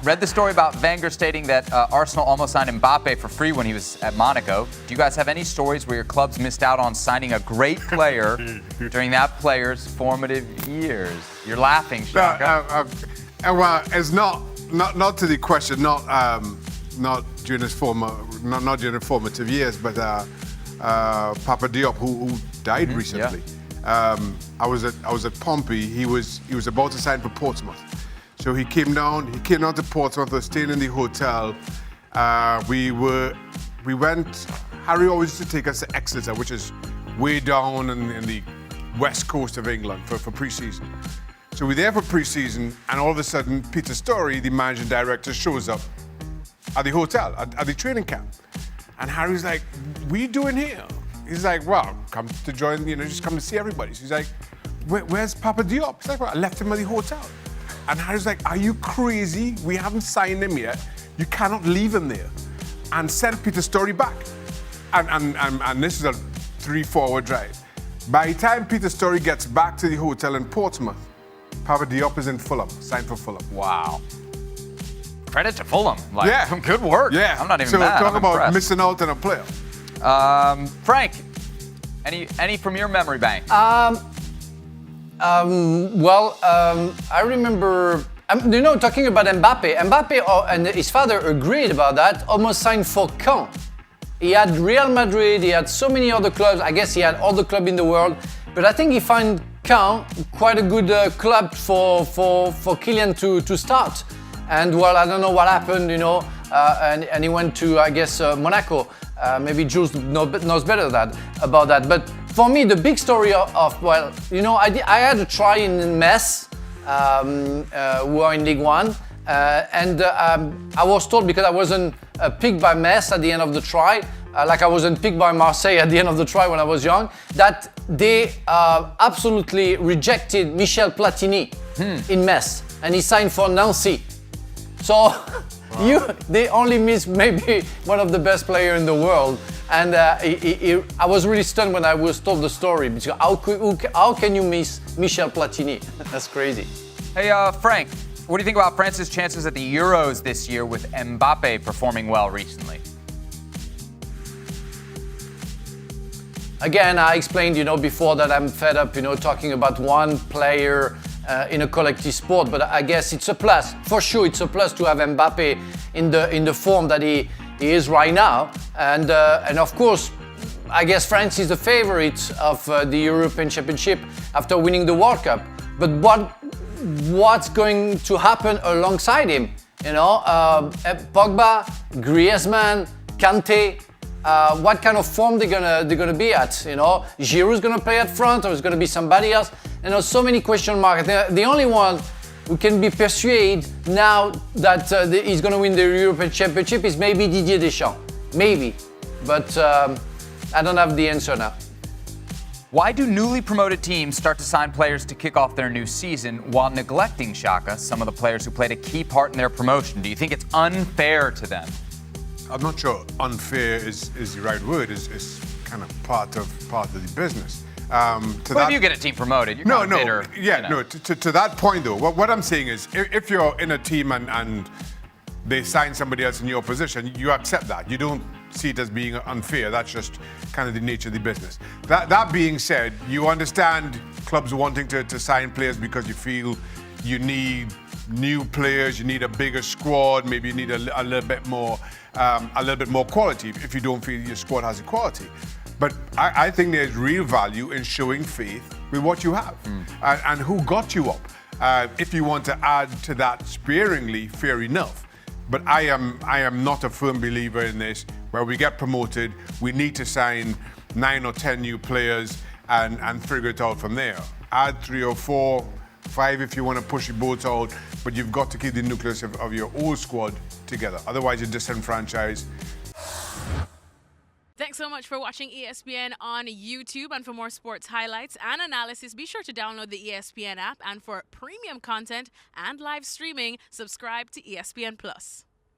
Read the story about Wenger stating that Arsenal almost signed Mbappe for free when he was at Monaco. Do you guys have any stories where your clubs missed out on signing a great player during that player's formative years? You're laughing, Shaka. Well, it's not to the question. Not during his not during the formative years, but Papa Diop, who died recently. Yeah. I was at Pompey. He was about to sign for Portsmouth, so he came down. He came down to Portsmouth. Was staying in the hotel. We went. Harry always used to take us to Exeter, which is way down in the west coast of England for pre-season. So we're there for pre-season, and all of a sudden, Peter Story, the managing director, shows up at the hotel, at the training camp. And Harry's like, what are you doing here? He's like, well, come to join, just come to see everybody. So he's like, where's Papa Diop? He's like, well, I left him at the hotel. And Harry's like, are you crazy? We haven't signed him yet. You cannot leave him there. And send Peter Story back. And this is a 3-4-hour drive. By the time Peter Story gets back to the hotel in Portsmouth, Papa Diop is in Fulham, signed for Fulham. Wow. Credit to Fulham. Yeah. Good work. Yeah. I'm not even so mad. talk I'm about impressed. missing out on a player. Frank, any from your memory bank? I remember, talking about Mbappe. Mbappe and his father agreed about that, almost signed for Caen. He had Real Madrid, he had so many other clubs. I guess he had all the clubs in the world. But I think he found Caen quite a good club for Kylian to start. And well, I don't know what happened, and he went to, I guess, Monaco. Maybe Jules knows better about that. But for me, the big story I had a try in Metz, who are in League One, and I was told, because I wasn't picked by Metz at the end of the try, like I wasn't picked by Marseille at the end of the try when I was young, that they absolutely rejected Michel Platini in Metz, and he signed for Nancy. So they only miss maybe one of the best players in the world. And I was really stunned when I was told the story, because how can you miss Michel Platini? That's crazy. Hey, Frank, what do you think about France's chances at the Euros this year with Mbappe performing well recently? Again, I explained, before that I'm fed up, talking about one player in a collective sport, but I guess it's a plus. For sure, it's a plus to have Mbappe in the form that he is right now. And of course, I guess France is the favorite of the European Championship after winning the World Cup. But what's going to happen alongside him? Pogba, Griezmann, Kante. What kind of form they're gonna be at? Giroud's gonna play at front, or is gonna be somebody else? So many question marks. The only one who can be persuaded now that he's gonna win the European Championship is maybe Didier Deschamps. Maybe, but I don't have the answer now. Why do newly promoted teams start to sign players to kick off their new season while neglecting, Shaka, some of the players who played a key part in their promotion? Do you think it's unfair to them? I'm not sure unfair is the right word. It's kind of part of the business. If you get a team promoted, you're kind of bitter. To that point though, what I'm saying is, if you're in a team and they sign somebody else in your position, you accept that. You don't see it as being unfair. That's just kind of the nature of the business. That being said, you understand clubs wanting to sign players because you feel you need new players, you need a bigger squad, maybe you need a little bit more quality if you don't feel your squad has the quality. But I think there's real value in showing faith with what you have and who got you up. If you want to add to that sparingly, fair enough. But I am not a firm believer in this, where we get promoted, we need to sign 9 or 10 new players and figure it out from there. Add 3 or 4, 5 if you want to push your boats out, but you've got to keep the nucleus of your old squad together. Otherwise, you're disenfranchised. Thanks so much for watching ESPN on YouTube. And for more sports highlights and analysis, be sure to download the ESPN app. And for premium content and live streaming, subscribe to ESPN Plus.